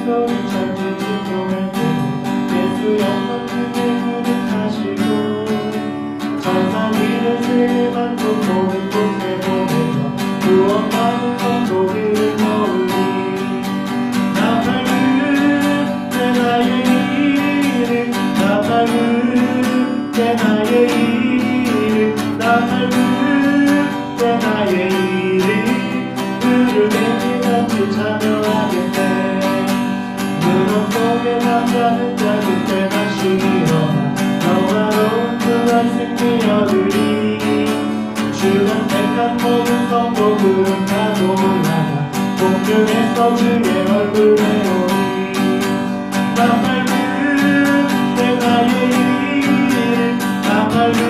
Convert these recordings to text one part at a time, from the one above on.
소리 천지 기쁨을 들고 예수 영광 크게 부름하시고 천사들은 세계만 모든 곳에 보내며 구원받은 성도들을 모으니 나 밝은 내 나의 이름 나 밝은 내 나의 이름 나 밝은 내 나의 이름 그를 내게 참여하겠네 눈업 속에 잠자는 자 그때 다시 일어나 영화로운 그날 승리 얻으리 주는 택한 모든 성도들은 다 놀라나 공중에서 주의 얼굴 배우리 나 밝은 내 나의 이름 나 밝은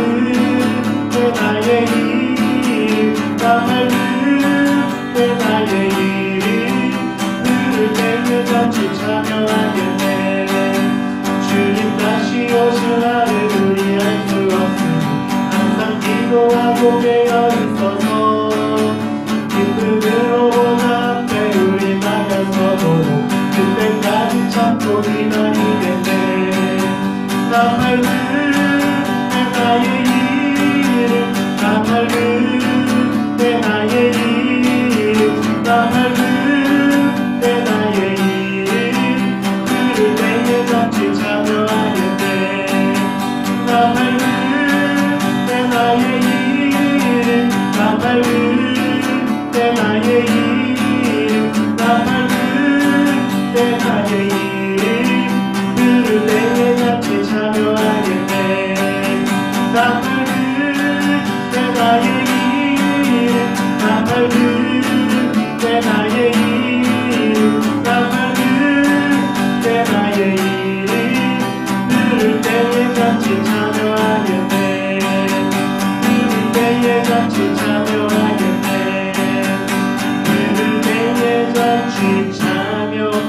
내 나의 이름 나 밝은 내 나의 이름 그를 때에 같이 참여하겠네 주님 다시 오실 날을 우리 알 수 없으니 항상 기도하고 깨어있어서 기쁨으로 보좌 앞에 우리 나가서도록 그때까지 참고 기다리겠네 나 밝은 내 나의 이름 나 밝은 내 나의 이름 나 밝은 내 나의 이름 그를 때에 같이 참여하겠네 나 밝은 내 나의 이름 나 밝은 내 나의 이름 나 밝은 내 나의 이름 그를 때에 같이 참여하겠네 나 밝은 내 나의 이름 나 밝은 내 나의 이름 나 밝은 내 나의 이름 그를 때에 같이 참여하겠네 그를 때에 같이 참여하겠네 그를 때에 같이 참여하겠네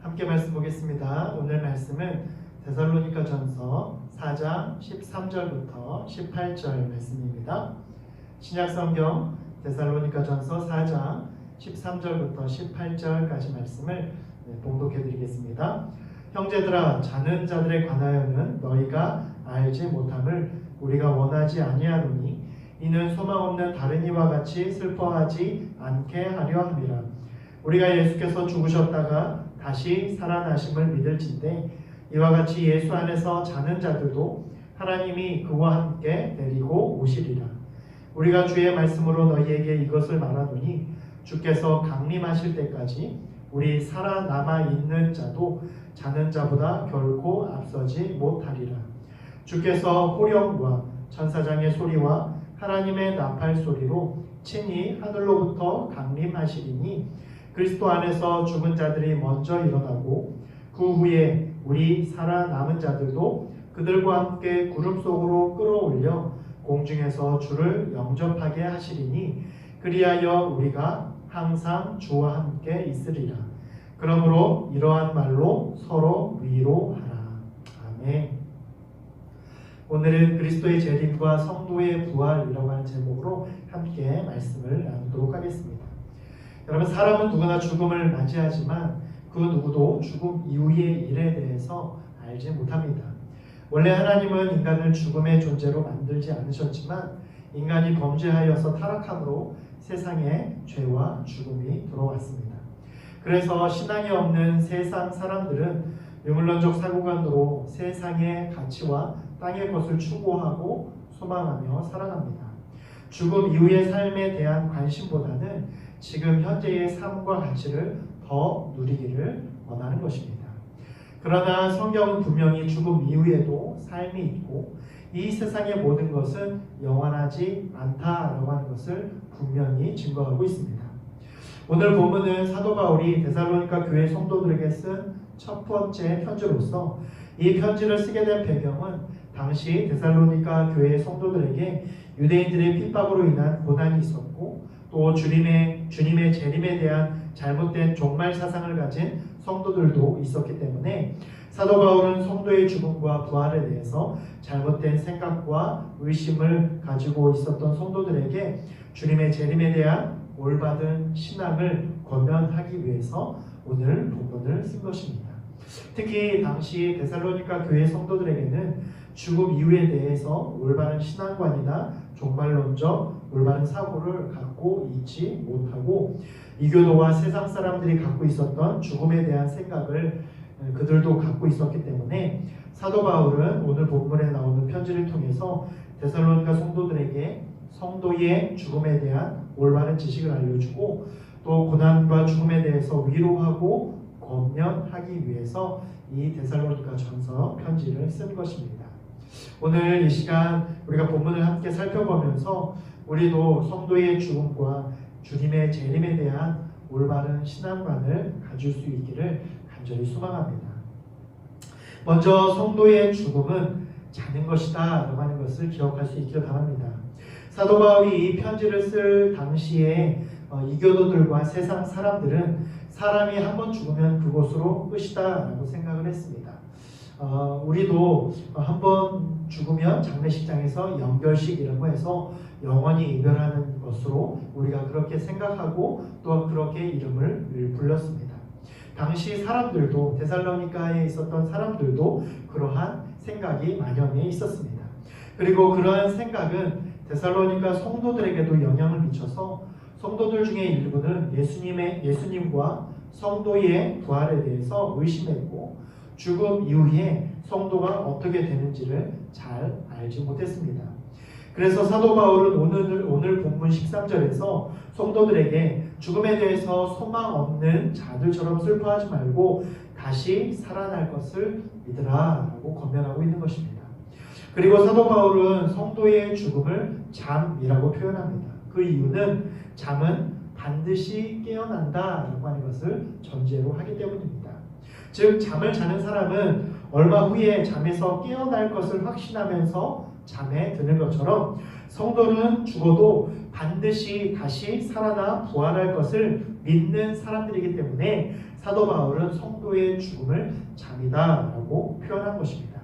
함께 말씀 보겠습니다. 오늘 말씀은 데살로니가전서 4장 13절부터 18절 말씀입니다. 신약성경 데살로니가전서 4장 13절부터 18절까지 말씀을 봉독해 드리겠습니다. 형제들아 자는 자들에 관하여는 너희가 알지 못함을 우리가 원하지 아니하노니 이는 소망 없는 다른 이와 같이 슬퍼하지 않게 하려 함이라. 우리가 예수께서 죽으셨다가 다시 살아나심을 믿을진대 이와 같이 예수 안에서 자는 자들도 하나님이 그와 함께 데리고 오시리라. 우리가 주의 말씀으로 너희에게 이것을 말하노니 주께서 강림하실 때까지 우리 살아남아 있는 자도 자는 자보다 결코 앞서지 못하리라. 주께서 호령과 천사장의 소리와 하나님의 나팔 소리로 친히 하늘로부터 강림하시리니 그리스도 안에서 죽은 자들이 먼저 일어나고 그 후에 우리 살아남은 자들도 그들과 함께 구름 속으로 끌어올려 공중에서 주를 영접하게 하시리니 그리하여 우리가 항상 주와 함께 있으리라. 그러므로 이러한 말로 서로 위로하라. 아멘. 오늘은 그리스도의 재림과 성도의 부활이라고 하는 제목으로 함께 말씀을 나누도록 하겠습니다. 여러분, 사람은 누구나 죽음을 맞이하지만 그 누구도 죽음 이후의 일에 대해서 알지 못합니다. 원래 하나님은 인간을 죽음의 존재로 만들지 않으셨지만 인간이 범죄하여서 타락함으로 세상에 죄와 죽음이 들어왔습니다. 그래서 신앙이 없는 세상 사람들은 유물론적 사고관으로 세상의 가치와 땅의 것을 추구하고 소망하며 살아갑니다. 죽음 이후의 삶에 대한 관심보다는 지금 현재의 삶과 가치를 더 누리기를 원하는 것입니다. 그러나 성경은 분명히 죽음 이후에도 삶이 있고 이 세상의 모든 것은 영원하지 않다라고 하는 것을 분명히 증거하고 있습니다. 오늘 본문은 사도 바울이 데살로니가 교회 성도들에게 쓴 첫 번째 편지로서 이 편지를 쓰게 된 배경은 당시 데살로니가 교회 성도들에게 유대인들의 핍박으로 인한 고난이 있었고 또 주님의 재림에 대한 잘못된 종말 사상을 가진 성도들도 있었기 때문에 사도 바울은 성도의 죽음과 부활에 대해서 잘못된 생각과 의심을 가지고 있었던 성도들에게 주님의 재림에 대한 올바른 신앙을 권면하기 위해서 오늘 본문을 쓴 것입니다. 특히 당시 데살로니가 교회 성도들에게는 죽음 이후에 대해서 올바른 신앙관이나 종말론적 올바른 사고를 갖고 있지 못하고 이교도와 세상 사람들이 갖고 있었던 죽음에 대한 생각을 그들도 갖고 있었기 때문에 사도 바울은 오늘 본문에 나오는 편지를 통해서 데살로니가 성도들에게 성도의 죽음에 대한 올바른 지식을 알려주고 또 고난과 죽음에 대해서 위로하고 권면하기 위해서 이 데살로니가 전서 편지를 쓴 것입니다. 오늘 이 시간 우리가 본문을 함께 살펴보면서 우리도 성도의 죽음과 주님의 재림에 대한 올바른 신앙관을 가질 수 있기를 간절히 소망합니다. 먼저 성도의 죽음은 자는 것이다 라고 하는 것을 기억할 수 있기를 바랍니다. 사도 바울이 이 편지를 쓸 당시에 이교도들과 세상 사람들은 사람이 한번 죽으면 그곳으로 끝이다 라고 생각을 했습니다. 우리도 한번 죽으면 장례식장에서 연결식이라고 해서 영원히 이별하는 것으로 우리가 그렇게 생각하고 또 그렇게 이름을 불렀습니다. 당시 사람들도 데살로니가에 있었던 사람들도 그러한 생각이 만연해 있었습니다. 그리고 그러한 생각은 데살로니가 성도들에게도 영향을 미쳐서 성도들 중에 일부는 예수님과 성도의 부활에 대해서 의심했고 죽음 이후에 성도가 어떻게 되는지를 잘 알지 못했습니다. 그래서 사도 바울은 오늘 본문 13절에서 성도들에게 죽음에 대해서 소망 없는 자들처럼 슬퍼하지 말고 다시 살아날 것을 믿으라 라고 권면하고 있는 것입니다. 그리고 사도 바울은 성도의 죽음을 잠이라고 표현합니다. 그 이유는 잠은 반드시 깨어난다 라고 하는 것을 전제로 하기 때문입니다. 즉 잠을 자는 사람은 얼마 후에 잠에서 깨어날 것을 확신하면서 잠에 드는 것처럼 성도는 죽어도 반드시 다시 살아나 부활할 것을 믿는 사람들이기 때문에 사도 바울은 성도의 죽음을 잠이다 라고 표현한 것입니다.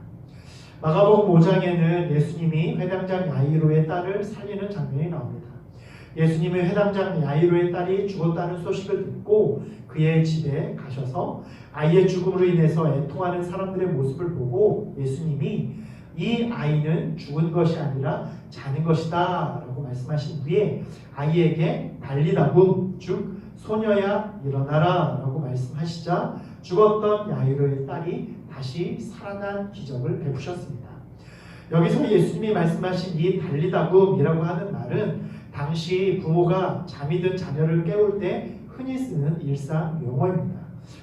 마가복음 5장에는 예수님이 회당장 야이로의 딸을 살리는 장면이 나옵니다. 예수님이 회당장 야이로의 딸이 죽었다는 소식을 듣고 그의 집에 가셔서 아이의 죽음으로 인해서 애통하는 사람들의 모습을 보고 예수님이 이 아이는 죽은 것이 아니라 자는 것이다 라고 말씀하신 후에 아이에게 달리다굼 즉 소녀야 일어나라 라고 말씀하시자 죽었던 야이로의 딸이 다시 살아난 기적을 베푸셨습니다. 여기서 예수님이 말씀하신 이 달리다굼이라고 하는 말은 당시 부모가 잠이 든 자녀를 깨울 때 흔히 쓰는 일상 용어입니다.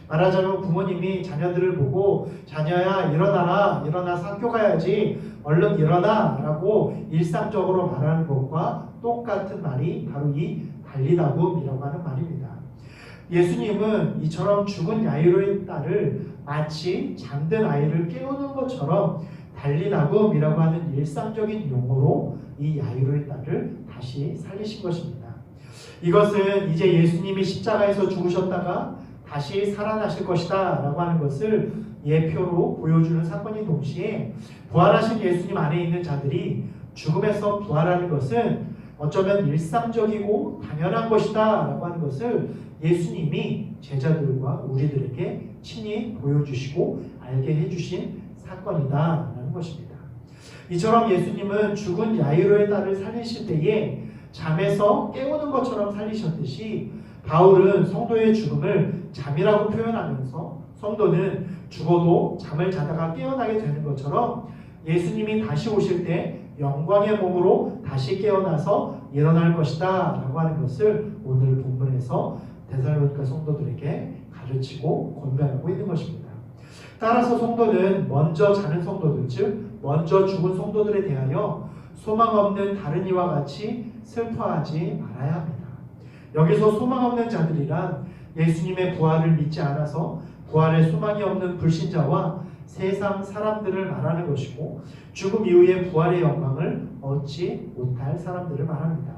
말하자면 부모님이 자녀들을 보고 자녀야 일어나라, 일어나서 학교 가야지, 얼른 일어나 라고 일상적으로 말하는 것과 똑같은 말이 바로 이 달리다굼이라고 하는 말입니다. 예수님은 이처럼 죽은 야이로의 딸을 마치 잠든 아이를 깨우는 것처럼 달리다굼이라고 하는 일상적인 용어로 이 야이로의 딸을 다시 살리신 것입니다. 이것은 이제 예수님이 십자가에서 죽으셨다가 다시 살아나실 것이다 라고 하는 것을 예표로 보여주는 사건인 동시에 부활하신 예수님 안에 있는 자들이 죽음에서 부활하는 것은 어쩌면 일상적이고 당연한 것이다 라고 하는 것을 예수님이 제자들과 우리들에게 친히 보여주시고 알게 해주신 사건이다 라는 것입니다. 이처럼 예수님은 죽은 야이로의 딸을 살리실 때에 잠에서 깨우는 것처럼 살리셨듯이 바울은 성도의 죽음을 잠이라고 표현하면서 성도는 죽어도 잠을 자다가 깨어나게 되는 것처럼 예수님이 다시 오실 때 영광의 몸으로 다시 깨어나서 일어날 것이다 라고 하는 것을 오늘 본문에서 데살로니가 성도들에게 가르치고 권면하고 있는 것입니다. 따라서 성도는 먼저 자는 성도들, 즉 먼저 죽은 성도들에 대하여 소망 없는 다른 이와 같이 슬퍼하지 말아야 합니다. 여기서 소망 없는 자들이란 예수님의 부활을 믿지 않아서 부활에 소망이 없는 불신자와 세상 사람들을 말하는 것이고 죽음 이후의 부활의 영광을 얻지 못할 사람들을 말합니다.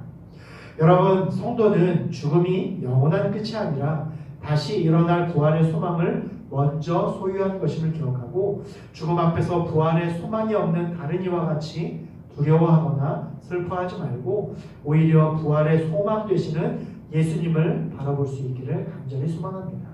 여러분, 성도는 죽음이 영원한 끝이 아니라 다시 일어날 부활의 소망을 먼저 소유한 것임을 기억하고 죽음 앞에서 부활의 소망이 없는 다른 이와 같이 두려워하거나 슬퍼하지 말고 오히려 부활의 소망 되시는 예수님을 바라볼 수 있기를 간절히 소망합니다.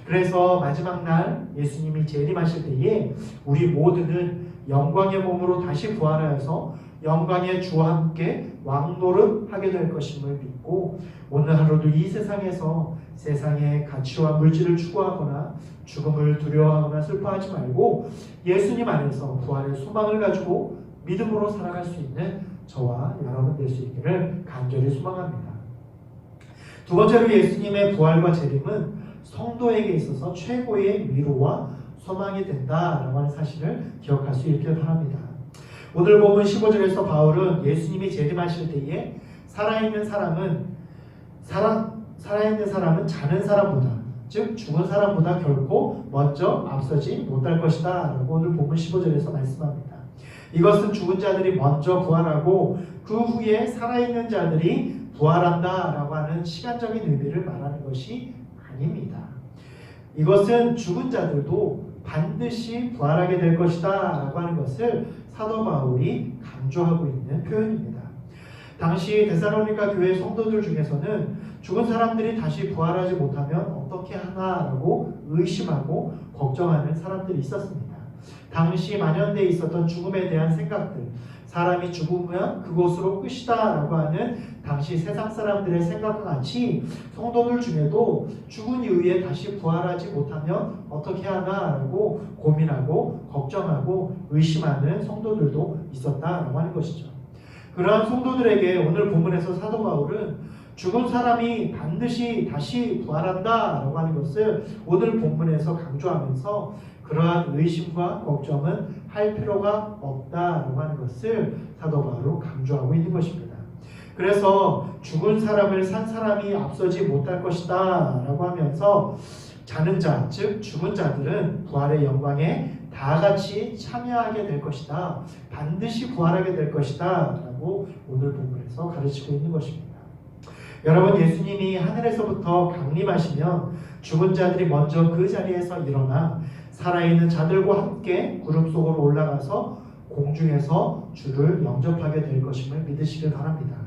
그래서 마지막 날 예수님이 재림하실 때에 우리 모두는 영광의 몸으로 다시 부활하여서 영광의 주와 함께 왕노릇하게 될 것임을 믿고 오늘 하루도 이 세상에서 세상의 가치와 물질을 추구하거나 죽음을 두려워하거나 슬퍼하지 말고 예수님 안에서 부활의 소망을 가지고 믿음으로 살아갈 수 있는 저와 여러분 될 수 있기를 간절히 소망합니다. 두 번째로 예수님의 부활과 재림은 성도에게 있어서 최고의 위로와 소망이 된다라고 하는 사실을 기억할 수 있기를 바랍니다. 오늘 본문 15절에서 바울은 예수님이 재림하실 때에 살아있는 사람은 자는 사람보다, 즉 죽은 사람보다 결코 먼저 앞서지 못할 것이다 라고 오늘 본문 15절에서 말씀합니다. 이것은 죽은 자들이 먼저 부활하고 그 후에 살아있는 자들이 부활한다 라고 하는 시간적인 의미를 말하는 것이 아닙니다. 이것은 죽은 자들도 반드시 부활하게 될 것이다 라고 하는 것을 사도 바울이 강조하고 있는 표현입니다. 당시 데살로니가 교회 성도들 중에서는 죽은 사람들이 다시 부활하지 못하면 어떻게 하나라고 의심하고 걱정하는 사람들이 있었습니다. 당시 만연되어 있었던 죽음에 대한 생각들, 사람이 죽으면 그곳으로 끝이다 라고 하는 당시 세상 사람들의 생각과 같이 성도들 중에도 죽은 이후에 다시 부활하지 못하면 어떻게 하나라고 고민하고 걱정하고 의심하는 성도들도 있었다라고 하는 것이죠. 그러한 성도들에게 오늘 본문에서 사도 바울은 죽은 사람이 반드시 다시 부활한다라고 하는 것을 오늘 본문에서 강조하면서 그러한 의심과 걱정은 할 필요가 없다라고 하는 것을 사도 바울은 강조하고 있는 것입니다. 그래서 죽은 사람을 산 사람이 앞서지 못할 것이다 라고 하면서 자는 자, 즉 죽은 자들은 부활의 영광에 다 같이 참여하게 될 것이다, 반드시 부활하게 될 것이다 라고 오늘 본문에서 가르치고 있는 것입니다. 여러분, 예수님이 하늘에서부터 강림하시면 죽은 자들이 먼저 그 자리에서 일어나 살아있는 자들과 함께 구름 속으로 올라가서 공중에서 주를 영접하게 될 것임을 믿으시길 바랍니다.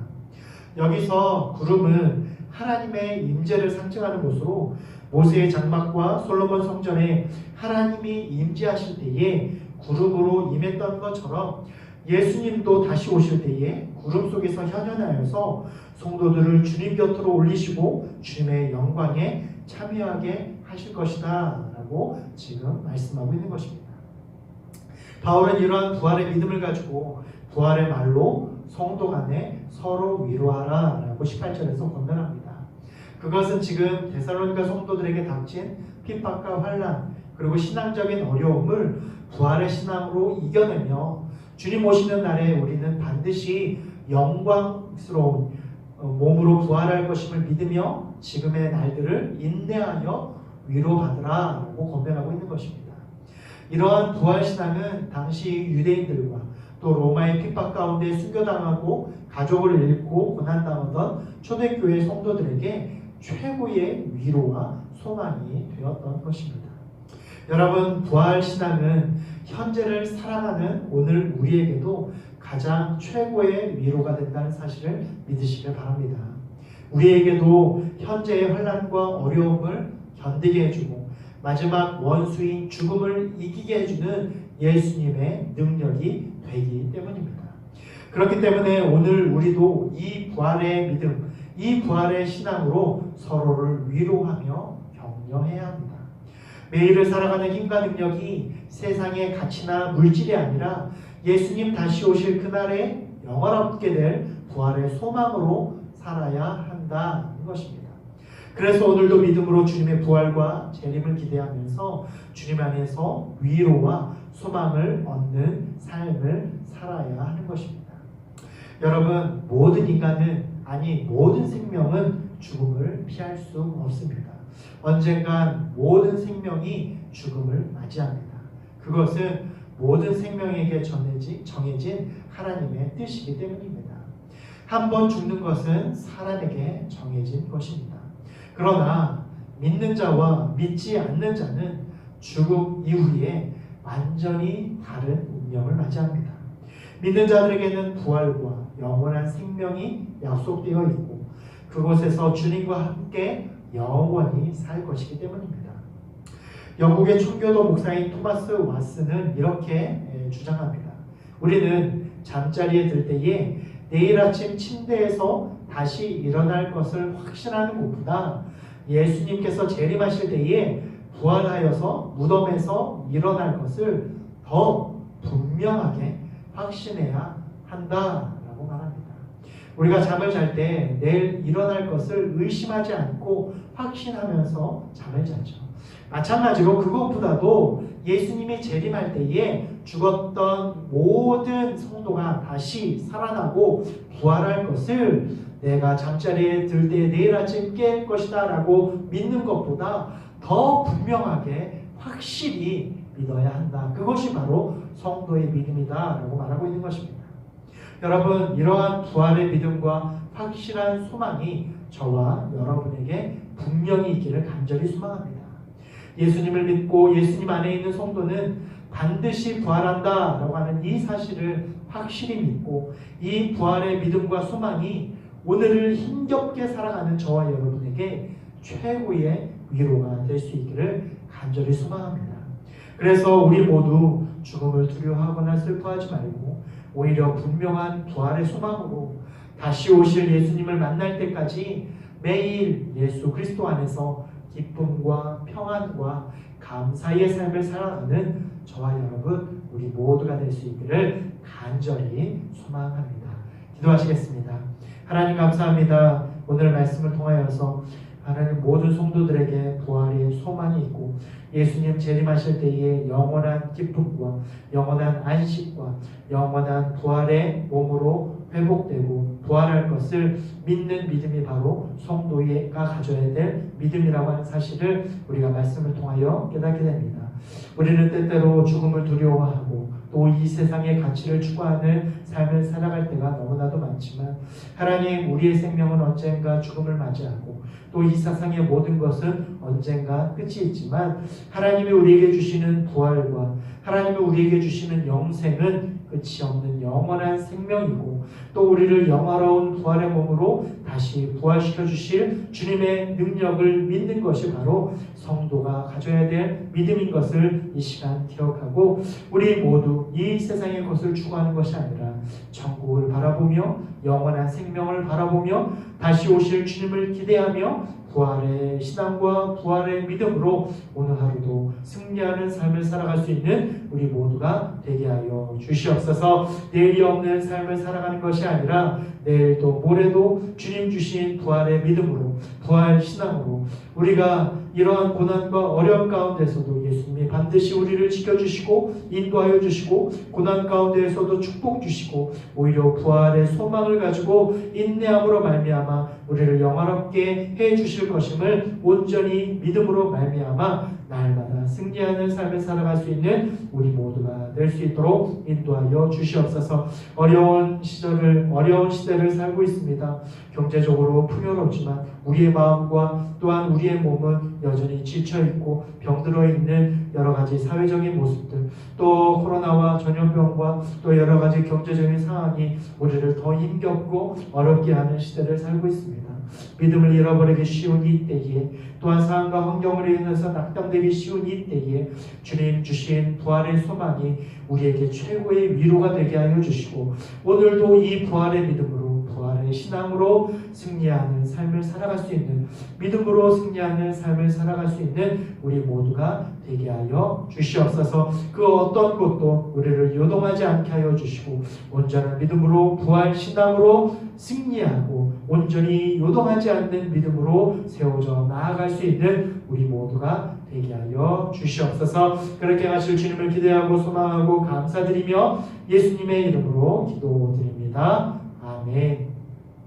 여기서 구름은 하나님의 임재를 상징하는 곳으로 모세의 장막과 솔로몬 성전에 하나님이 임재하실 때에 구름으로 임했던 것처럼 예수님도 다시 오실 때에 구름 속에서 현현하여서 성도들을 주님 곁으로 올리시고 주님의 영광에 참여하게 하실 것이다 라고 지금 말씀하고 있는 것입니다. 바울은 이러한 부활의 믿음을 가지고 부활의 말로 성도 간에 서로 위로하라 라고 18절에서 권면합니다. 그것은 지금 데살로니가 성도들에게 닥친 핍박과 환난 그리고 신앙적인 어려움을 부활의 신앙으로 이겨내며 주님 오시는 날에 우리는 반드시 영광스러운 몸으로 부활할 것임을 믿으며 지금의 날들을 인내하여 위로받으라 라고 권면하고 있는 것입니다. 이러한 부활신앙은 당시 유대인들과 또 로마의 핍박 가운데 순교당하고 가족을 잃고 고난당하던 초대교회 성도들에게 최고의 위로와 소망이 되었던 것입니다. 여러분, 부활신앙은 현재를 살아가는 오늘 우리에게도 가장 최고의 위로가 된다는 사실을 믿으시길 바랍니다. 우리에게도 현재의 환난과 어려움을 견디게 해주고 마지막 원수인 죽음을 이기게 해주는 예수님의 능력이 되기 때문입니다. 그렇기 때문에 오늘 우리도 이 부활의 믿음, 이 부활의 신앙으로 서로를 위로하며 격려해야 합니다. 매일을 살아가는 힘과 능력이 세상의 가치나 물질이 아니라 예수님 다시 오실 그날에 영원하게 될 부활의 소망으로 살아야 한다는 것입니다. 그래서 오늘도 믿음으로 주님의 부활과 재림을 기대하면서 주님 안에서 위로와 소망을 얻는 삶을 살아야 하는 것입니다. 여러분, 모든 인간은, 아니 모든 생명은 죽음을 피할 수 없습니다. 언젠간 모든 생명이 죽음을 맞이합니다. 그것은 모든 생명에게 정해진 하나님의 뜻이기 때문입니다. 한 번 죽는 것은 사람에게 정해진 것입니다. 그러나 믿는 자와 믿지 않는 자는 죽음 이후에 완전히 다른 운명을 맞이합니다. 믿는 자들에게는 부활과 영원한 생명이 약속되어 있고 그곳에서 주님과 함께 영원히 살 것이기 때문입니다. 영국의 총교도 목사인 토마스 왓슨은 이렇게 주장합니다. 우리는 잠자리에 들 때에 내일 아침 침대에서 다시 일어날 것을 확신하는 것보다 예수님께서 재림하실 때에 부활하여서 무덤에서 일어날 것을 더 분명하게 확신해야 한다라고 말합니다. 우리가 잠을 잘 때 내일 일어날 것을 의심하지 않고 확신하면서 잠을 자죠. 마찬가지로 그것보다도 예수님이 재림할 때에 죽었던 모든 성도가 다시 살아나고 부활할 것을 내가 잠자리에 들 때 내일 아침 깰 것이다 라고 믿는 것보다 더 분명하게 확실히 믿어야 한다. 그것이 바로 성도의 믿음이다 라고 말하고 있는 것입니다. 여러분, 이러한 부활의 믿음과 확실한 소망이 저와 여러분에게 분명히 있기를 간절히 소망합니다. 예수님을 믿고 예수님 안에 있는 성도는 반드시 부활한다 라고 하는 이 사실을 확실히 믿고 이 부활의 믿음과 소망이 오늘을 힘겹게 살아가는 저와 여러분에게 최고의 위로가 될 수 있기를 간절히 소망합니다. 그래서 우리 모두 죽음을 두려워하거나 슬퍼하지 말고 오히려 분명한 부활의 소망으로 다시 오실 예수님을 만날 때까지 매일 예수 그리스도 안에서 기쁨과 평안과 감사의 삶을 살아가는 저와 여러분 우리 모두가 될 수 있기를 간절히 소망합니다. 기도하시겠습니다. 하나님 감사합니다. 오늘 말씀을 통하여서 하나님 모든 성도들에게 부활의 소망이 있고 예수님 재림하실 때에 영원한 기쁨과 영원한 안식과 영원한 부활의 몸으로 회복되고 부활할 것을 믿는 믿음이 바로 성도가 가져야 될 믿음이라고 하는 사실을 우리가 말씀을 통하여 깨닫게 됩니다. 우리는 때때로 죽음을 두려워하고 또 이 세상의 가치를 추구하는 삶을 살아갈 때가 너무나도 많지만 하나님 우리의 생명은 언젠가 죽음을 맞이하고 또 이 세상의 모든 것은 언젠가 끝이 있지만 하나님이 우리에게 주시는 부활과 하나님이 우리에게 주시는 영생은 끝이 없는 영원한 생명이고 또 우리를 영화로운 부활의 몸으로 다시 부활시켜 주실 주님의 능력을 믿는 것이 바로 성도가 가져야 될 믿음인 것을 이 시간 기억하고 우리 모두 이 세상의 것을 추구하는 것이 아니라 천국을 바라보며 영원한 생명을 바라보며 다시 오실 주님을 기대하며 부활의 신앙과 부활의 믿음으로 오늘 하루도 승리하는 삶을 살아갈 수 있는 우리 모두가 되게 하여 주시옵소서. 내일이 없는 삶을 살아가는 것이 아니라 내일도 모레도 주님 주신 부활의 믿음으로 부활 신앙으로 우리가 이러한 고난과 어려움 가운데서도 예수님이 반드시 우리를 지켜주시고 인도하여 주시고 고난 가운데에서도 축복 주시고 오히려 부활의 소망을 가지고 인내함으로 말미암아 우리를 영화롭게 해주실 것임을 온전히 믿음으로 말미암아 날마다 승리하는 삶을 살아갈 수 있는 우리 모두가 될 수 있도록 인도하여 주시옵소서. 어려운 시대를 살고 있습니다. 경제적으로 풍요롭지만 우리의 마음과 또한 우리의 몸은 여전히 지쳐있고 병들어 있는 여러 가지 사회적인 모습들 또 코로나와 전염병과 또 여러 가지 경제적인 상황이 우리를 더 힘겹고 어렵게 하는 시대를 살고 있습니다. 믿음을 잃어버리기 쉬운 이 때에 또한 상황과 환경으로 인해서 낙담되기 쉬운 이 때에 주님 주신 부활의 소망이 우리에게 최고의 위로가 되게 하여 주시고 오늘도 이 부활의 믿음으로 부활의 신앙으로 승리하는 삶을 살아갈 수 있는 믿음으로 승리하는 삶을 살아갈 수 있는 우리 모두가 되게 하여 주시옵소서. 그 어떤 것도 우리를 요동하지 않게 하여 주시고 온전한 믿음으로 부활 신앙으로 승리하고 온전히 요동하지 않는 믿음으로 세워져 나아갈 수 있는 우리 모두가 되게 하여 주시옵소서. 그렇게 하실 주님을 기대하고 소망하고 감사드리며 예수님의 이름으로 기도드립니다. 아멘.